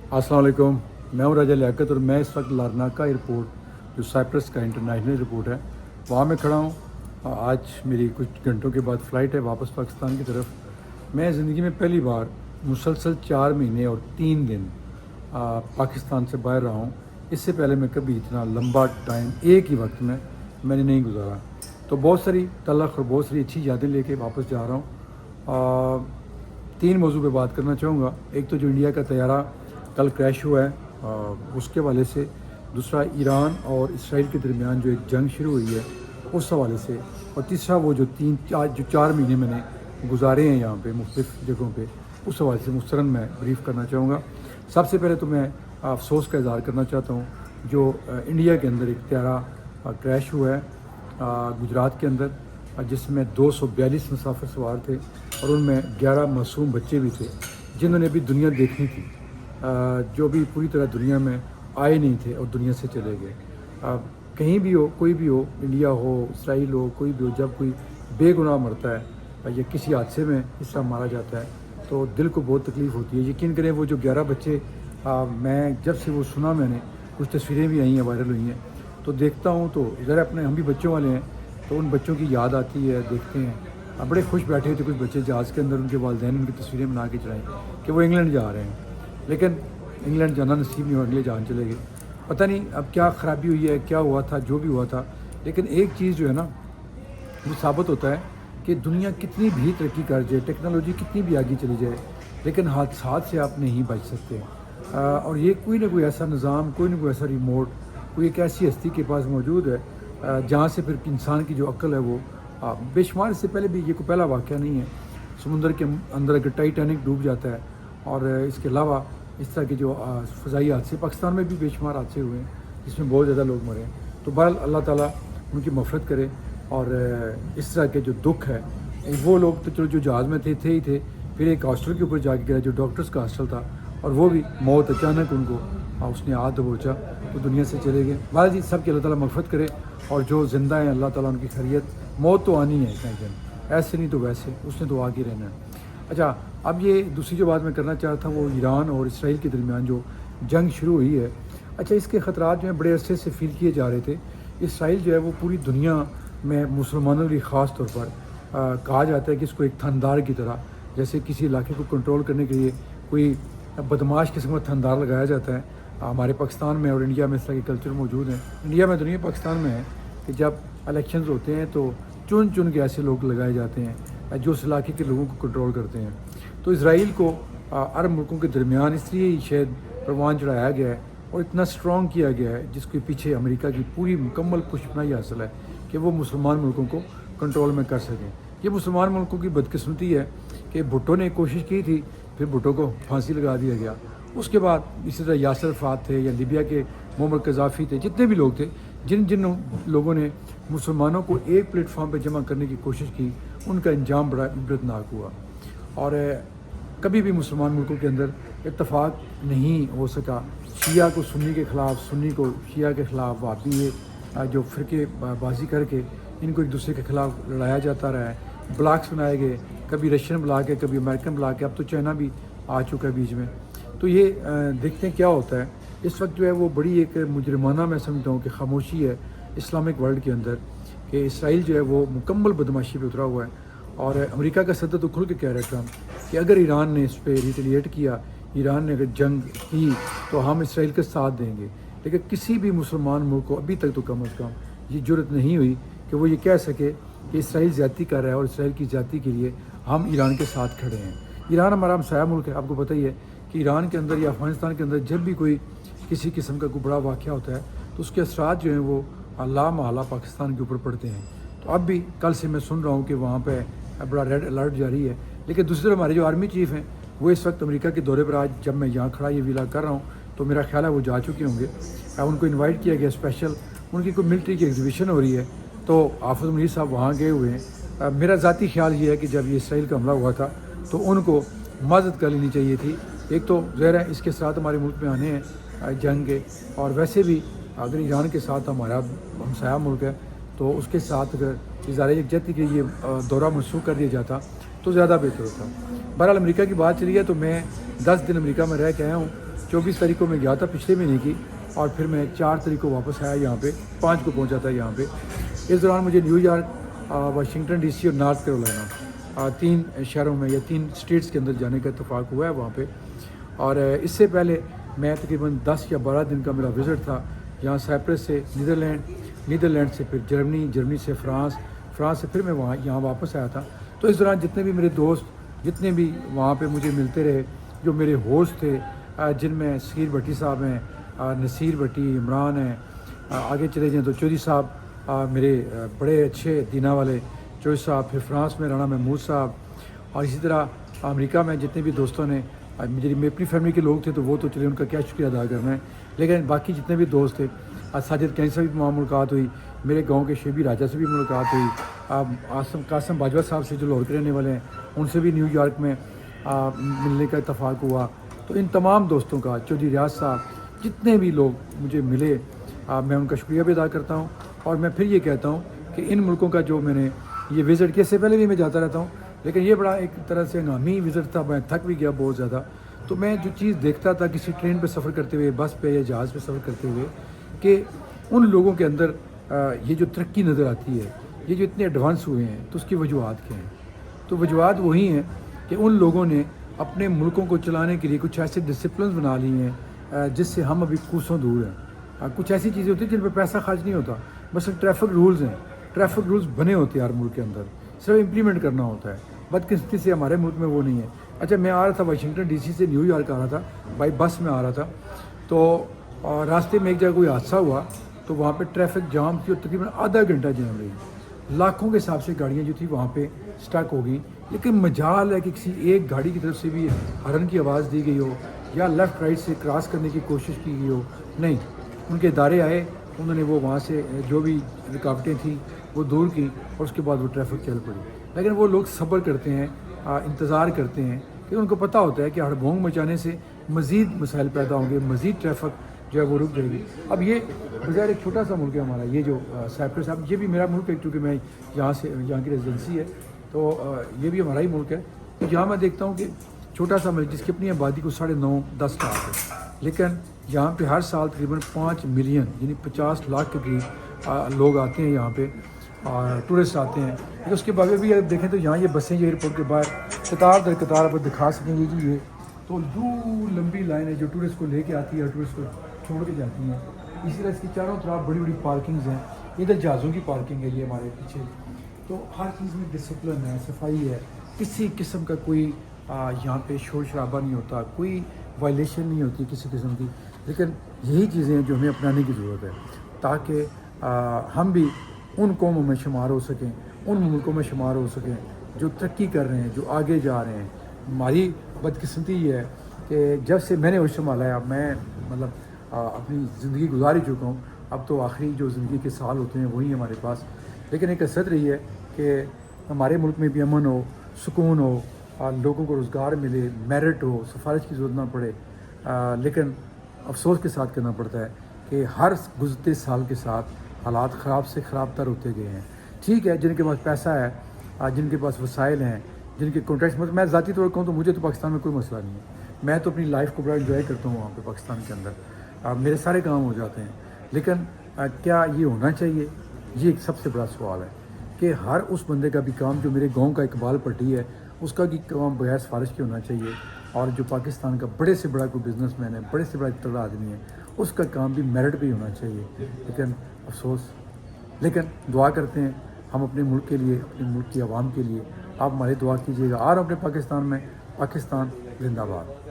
अस्सलाम वालेकुम। मैं हूं राजा लियाकत और मैं इस वक्त लारनाका एयरपोर्ट जो साइप्रस का इंटरनेशनल एयरपोर्ट है वहाँ मैं खड़ा हूँ। आज मेरी कुछ घंटों के बाद फ़्लाइट है वापस पाकिस्तान की तरफ। मैं ज़िंदगी में पहली बार मुसलसल 4 महीने और 3 दिन पाकिस्तान से बाहर रहा हूँ। इससे पहले मैं कभी इतना लंबा टाइम एक ही वक्त में मैंने नहीं गुजारा। तो बहुत सारी तलख और बहुत सारी अच्छी यादें लेके वापस जा रहा हूँ। 3 मौजू पे बात करना चाहूँगा। एक तो जो इंडिया का तैयारा कल क्रैश हुआ है उसके हवाले से, दूसरा ईरान और इसराइल के दरमियान जो एक जंग शुरू हुई है उस हवाले से, और तीसरा वो जो 4 महीने मैंने गुजारे हैं यहाँ पे मुख्तलिफ़ जगहों पे, उस हवाले से मुस्तरन मैं ब्रीफ़ करना चाहूँगा। सबसे पहले तो मैं अफसोस का इज़हार करना चाहता हूँ जो इंडिया के अंदर एक तैयारा क्रैश हुआ है गुजरात के अंदर, जिसमें 242 मुसाफिर सवार थे और उनमें 11 मासूम बच्चे भी थे जिन्होंने भी दुनिया देखनी थी, जो भी पूरी तरह दुनिया में आए नहीं थे और दुनिया से चले गए। कहीं भी हो, कोई भी हो, इंडिया हो, इसराइल हो, कोई भी हो, जब कोई बेगुनाह मरता है या किसी हादसे में हिस्सा मारा जाता है तो दिल को बहुत तकलीफ़ होती है। यकीन करें वो जो 11 बच्चे मैं जब से वो सुना, मैंने कुछ तस्वीरें भी आई हैं, वायरल हुई हैं, तो देखता हूँ तो ज़रा अपने हम भी बच्चों वाले हैं तो उन बच्चों की याद आती है। देखते हैं बड़े खुश बैठे थे कुछ बच्चे जहाज़ के अंदर, उनके वालिदैन उनकी तस्वीरें बना के चढ़ाई कि वो इंग्लैंड जा रहे हैं, लेकिन इंग्लैंड जाना नसीब नहीं हुआ, अगले जान चले गए। पता नहीं अब क्या ख़राबी हुई है, क्या हुआ था, जो भी हुआ था। लेकिन एक चीज़ जो है ना वो साबित होता है कि दुनिया कितनी भी तरक्की कर जाए, टेक्नोलॉजी कितनी भी आगे चली जाए, लेकिन हादसात से आप नहीं बच सकते। और ये कोई ना कोई ऐसा निज़ाम, कोई ना कोई ऐसा रिमोट, कोई एक ऐसी हस्ती के पास मौजूद है जहाँ से फिर इंसान की जो अक्ल है वो बेशुमार। इससे पहले भी ये कोई पहला वाक़या नहीं है। समुंदर के अंदर अगर टाइटैनिक डूब जाता है और इसके अलावा इस तरह के जो फ़ज़ाई हादसे पाकिस्तान में भी बेशुमार हादसे हुए हैं जिसमें बहुत ज़्यादा लोग मरे हैं, तो बहरहाल अल्लाह ताला उनकी मफ़रत करे। और इस तरह के जो दुख है, वो लोग तो चलो जो जहाज़ में थे ही थे, फिर एक हॉस्टल के ऊपर जाके गया जो डॉक्टर्स का हॉस्टल था, और वो भी मौत अचानक उनको उसने हाथ दबोचा तो दुनिया से चले गए। बाला जी सब की अल्लाह ताला मग़फ़िरत करे, और जो ज़िंदा हैं अल्लाह ताला उनकी खैरियत। मौत तो आनी है कहीं दिन, ऐसे नहीं तो वैसे, उसने तो आगे रहना है। अच्छा, अब ये दूसरी जो बात मैं करना चाह रहा था वो ईरान और इसराइल के दरमियान जो जंग शुरू हुई है। अच्छा, इसके ख़तरात जो हैं बड़े अरसे से फील किए जा रहे थे। इसराइल जो है वो पूरी दुनिया में मुसलमानों के ख़ास तौर पर कहा जाता है कि इसको एक थंदार की तरह, जैसे किसी इलाके को कंट्रोल करने के लिए कोई बदमाश किस्म का थंदार लगाया जाता है। हमारे पाकिस्तान में और इंडिया में इस तरह के कल्चर मौजूद हैं। इंडिया में तो नहीं, पाकिस्तान में है कि जब इलेक्शन होते हैं तो चुन चुन के ऐसे लोग लगाए जाते हैं जो उस इलाके के लोगों को कंट्रोल करते हैं। तो इसराइल को अरब मुल्कों के दरमियान इसलिए ही शायद परवान चढ़ाया गया है और इतना स्ट्रॉन्ग किया गया है, जिसके पीछे अमेरिका की पूरी मुकम्मल पुष्पनाही हासिल है कि वो मुसलमान मुल्कों को कंट्रोल में कर सकें। ये मुसलमान मुल्कों की बदकिस्मती है कि भुट्टो ने कोशिश की थी, फिर भुट्टो को फांसी लगा दिया गया। उसके बाद इसी तरह यासर अरफात थे या लिबिया के मोहम्मद कज़ाफ़ी थे, जितने भी लोग थे, जिन जिन लोगों ने मुसलमानों को एक प्लेटफॉर्म पर जमा करने की कोशिश की, उनका अंजाम बड़ा इबरतनाक हुआ। और कभी भी मुसलमान मुल्कों के अंदर इत्तफाक नहीं हो सका। शिया को सुन्नी के ख़िलाफ़, सुन्नी को शिया के ख़िलाफ़, वहाबी ये जो फ़िरके बाजी करके इनको एक दूसरे के ख़िलाफ़ लड़ाया जाता रहा है। ब्लॉक्स बनाए गए, कभी रशियन ब्लॉक है, कभी अमेरिकन ब्लॉक है, अब तो चाइना भी आ चुका है बीच में। तो ये देखते हैं क्या होता है। इस वक्त जो है वो बड़ी एक मुजरिमाना मैं समझता हूँ कि खामोशी है इस्लामिक वर्ल्ड के अंदर कि इसराइल जो है वो मुकम्मल बदमाशी पे उतरा हुआ है। और अमेरिका का सदर तो खुल के कह रहा है ट्रम्प कि अगर ईरान ने इस पर रिटेलिएट किया, ईरान ने अगर जंग की तो हम इसराइल का साथ देंगे। लेकिन किसी भी मुसलमान मुल्क को अभी तक तो कम अज़ कम ये जुर्रत नहीं हुई कि वो ये कह सके कि इसराइल ज़्यादती कर रहा है और इसराइल की ज़्यादती के लिए हम ईरान के साथ खड़े हैं। ईरान हमारा हमसाया मुल्क है, आपको पता ही है कि ईरान के अंदर या अफ़गानिस्तान के अंदर जब भी कोई किसी किस्म का कोई बड़ा वाक़या होता है तो उसके असरात जो हैं वो ला महला पाकिस्तान के ऊपर पड़ते हैं। तो अब भी कल से मैं सुन रहा हूँ कि वहाँ पे बड़ा रेड अलर्ट जारी है। लेकिन दूसरी तरफ हमारे जो आर्मी चीफ़ हैं वो इस वक्त अमेरिका के दौरे पर, आज जब मैं यहाँ खड़ा ये विला कर रहा हूँ तो मेरा ख्याल है वो जा चुके होंगे। उनको इन्वाइट किया गया स्पेशल, उनकी कोई मिलिट्री की एग्जीबिशन हो रही है तो हाफिज़ मुनीर साहब वहाँ गए हुए हैं। मेरा ज़ाती ख्याल ये है कि जब ये इसराइल का हमला हुआ था तो उनको मदद कर लेनी चाहिए थी। एक तो ज़ाहिर है इसके साथ हमारे मुल्क में आने हैं जंग के, और वैसे भी अगर ईरान के साथ हमारा हमसाया मुल्क है तो उसके साथ अगर इज़हार यकजहती के ये दौरा मनसूख कर दिया जाता तो ज़्यादा बेहतर होता। बहरहाल अमेरिका की बात चली है तो मैं 10 दिन अमेरिका में रह के आया हूँ 24 تاریخ کو میں گیا تھا پچھلے مہینے کی، اور پھر میں 4 تاریخ کو واپس آیا یہاں پہ، 5 کو پہنچا تھا یہاں پہ۔ اس دوران مجھے New York, Washington D C اور نارتھ کیرولائنا 3 شہروں میں یا 3 اسٹیٹس کے اندر جانے کا اتفاق ہوا ہے وہاں پہ۔ اور اس سے پہلے میں تقریباً 10 یا 12 دن کا میرا وزٹ تھا یہاں سائپرس سے نیدرلینڈ سے پھر جرمنی سے فرانس سے پھر میں یہاں واپس آیا تھا۔ تو اس دوران جتنے بھی میرے دوست جتنے بھی وہاں پہ مجھے ملتے رہے، جو میرے ہوسٹ تھے، جن میں صغیر بھٹی صاحب ہیں، نصیر بھٹی، عمران ہیں، آگے چلے جائیں تو چودھری صاحب میرے بڑے اچھے دینا والے چودھری صاحب، پھر فرانس میں رانا محمود صاحب، اور اسی طرح امریکہ میں جتنے بھی دوستوں نے میری اپنی فیملی کے لوگ تھے تو وہ تو چلے، ان کا کیا شکریہ ادا کرنا ہے، لیکن باقی جتنے بھی دوست تھے، ساجد کین سے بھی ملاقات ہوئی، میرے گاؤں کے شیبی راجہ سے بھی ملاقات ہوئی، قاسم باجوہ صاحب سے جو لاہور کے رہنے والے ہیں ان سے بھی نیو یارک میں ملنے کا اتفاق ہوا۔ تو ان تمام دوستوں کا، چودھری ریاض صاحب، جتنے بھی لوگ مجھے ملے، میں ان کا شکریہ بھی ادا کرتا ہوں۔ اور میں پھر یہ کہتا ہوں کہ ان ملکوں کا جو میں نے یہ وزٹ کیا، سے پہلے بھی میں جاتا رہتا ہوں، لیکن یہ بڑا ایک طرح سے ہنگامی وزٹ تھا، میں تھک بھی گیا بہت زیادہ۔ تو میں جو چیز دیکھتا تھا کسی ٹرین پہ سفر کرتے ہوئے، بس پہ یا جہاز پہ سفر کرتے ہوئے، کہ ان لوگوں کے اندر یہ جو ترقی نظر آتی ہے، یہ جو اتنے ایڈوانس ہوئے ہیں، تو اس کی وجوہات کیا ہیں؟ تو وجوہات وہی ہیں کہ ان لوگوں نے اپنے ملکوں کو چلانے کے لیے کچھ ایسے ڈسپلنز بنا لی ہیں جس سے ہم ابھی کوسوں دور ہیں۔ کچھ ایسی چیزیں ہوتی ہیں جن پہ پیسہ خرچ نہیں ہوتا، مثلا ٹریفک رولز ہیں، ٹریفک رولز بنے ہوتے ہیں ہر ملک کے اندر، صرف امپلیمنٹ کرنا ہوتا ہے۔ بدقسمتی سے ہمارے ملک میں وہ نہیں ہے۔ اچھا، میں آ رہا تھا واشنگٹن ڈی سی سے نیو یارک آ رہا تھا، بائی بس میں آ رہا تھا، تو راستے میں ایک جگہ کوئی حادثہ ہوا تو وہاں پہ ٹریفک جام تھی اور تقریباً آدھا گھنٹہ جام رہی، لاکھوں کے حساب سے گاڑیاں جو تھیں وہاں پہ سٹک ہو گئیں۔ لیکن مجال ہے کہ کسی ایک گاڑی کی طرف سے بھی ہارن کی آواز دی گئی ہو یا لیفٹ رائٹ سے کراس کرنے کی کوشش کی گئی ہو، نہیں، ان کے ادارے آئے، انہوں نے وہ وہاں سے جو بھی رکاوٹیں تھیں وہ دور کی، اور اس کے بعد وہ ٹریفک چل پڑی۔ لیکن وہ لوگ صبر کرتے ہیں، انتظار کرتے ہیں، کہ ان کو پتہ ہوتا ہے کہ ہڑبونگ مچانے سے مزید مسائل پیدا ہوں گے، مزید ٹریفک جو ہے وہ رک جائے گی۔ اب یہ بظاہر ایک چھوٹا سا ملک ہے ہمارا، یہ جو سائپرس، اب یہ بھی میرا ملک ہے کیونکہ میں یہاں کی ریزیڈنسی ہے، تو یہ بھی ہمارا ہی ملک ہے۔ تو یہاں میں دیکھتا ہوں کہ چھوٹا سا ملک جس کی اپنی آبادی کو 9.5-10 لاکھ ہے، لیکن یہاں پہ ہر سال تقریباً 5 ملین یعنی 50 لاکھ کے قریب لوگ آتے ہیں یہاں پہ، اور ٹورسٹ آتے ہیں۔ لیکن اس کے باوجود بھی اگر دیکھیں تو یہاں یہ بسیں جو ایئرپورٹ کے باہر قطار در قطار آپ دکھا سکیں گے جی، یہ تو دور لمبی لائن ہے جو ٹورسٹ کو لے کے آتی ہے اور ٹورسٹ کو چھوڑ کے جاتی ہیں۔ اسی طرح اس کی چاروں طرف بڑی بڑی پارکنگز ہیں، ادھر جہازوں کی پارکنگ ہے یہ ہمارے پیچھے۔ تو ہر چیز میں ڈسپلن ہے، صفائی ہے، کسی قسم کا کوئی یہاں پہ شور شرابہ نہیں ہوتا، کوئی وائلیشن نہیں ہوتی کسی قسم کی۔ لیکن یہی چیزیں ہیں جو ہمیں اپنانے کی ضرورت ہے تاکہ ہم بھی ان قوموں میں شمار ہو سکیں، ان ملکوں میں شمار ہو سکیں جو ترقی کر رہے ہیں، جو آگے جا رہے ہیں۔ ہماری بدقسمتی یہ ہے کہ جب سے میں نے ہوش سنبھالا ہے، میں مطلب اپنی زندگی گزار ہی چکا ہوں، اب تو آخری جو زندگی کے سال ہوتے ہیں وہی ہمارے پاس، لیکن ایک حسرت رہی ہے کہ ہمارے ملک میں بھی امن ہو، سکون ہو، لوگوں کو روزگار ملے، میرٹ ہو، سفارش کی ضرورت نہ پڑے۔ لیکن افسوس کے ساتھ کرنا پڑتا ہے کہ ہر گزرتے سال کے ساتھ حالات خراب سے خراب تر ہوتے گئے ہیں۔ ٹھیک ہے، جن کے پاس پیسہ ہے، جن کے پاس وسائل ہیں، جن کے کانٹیکٹس، میں ذاتی طور پر کہوں تو مجھے تو پاکستان میں کوئی مسئلہ نہیں ہے، میں تو اپنی لائف کو بڑا انجوائے کرتا ہوں وہاں پہ پاکستان کے اندر، میرے سارے کام ہو جاتے ہیں۔ لیکن کیا یہ ہونا چاہیے؟ یہ ایک سب سے بڑا سوال ہے کہ ہر اس بندے کا بھی کام جو میرے گاؤں کا اقبال پٹی ہے، اس کا بھی کام بغیر سفارش کے ہونا چاہیے، اور جو پاکستان کا بڑے سے بڑا کوئی بزنس مین ہے، بڑے سے بڑا تگڑا آدمی ہے، اس کا کام بھی میرٹ پہ ہی ہونا چاہیے۔ لیکن افسوس، لیکن دعا کرتے ہیں ہم اپنے ملک کے لیے، اپنے ملک کی عوام کے لیے۔ آپ ہماری دعا کیجیے گا۔ آ رہا ہوں اپنے پاکستان میں، پاکستان زندہ باد۔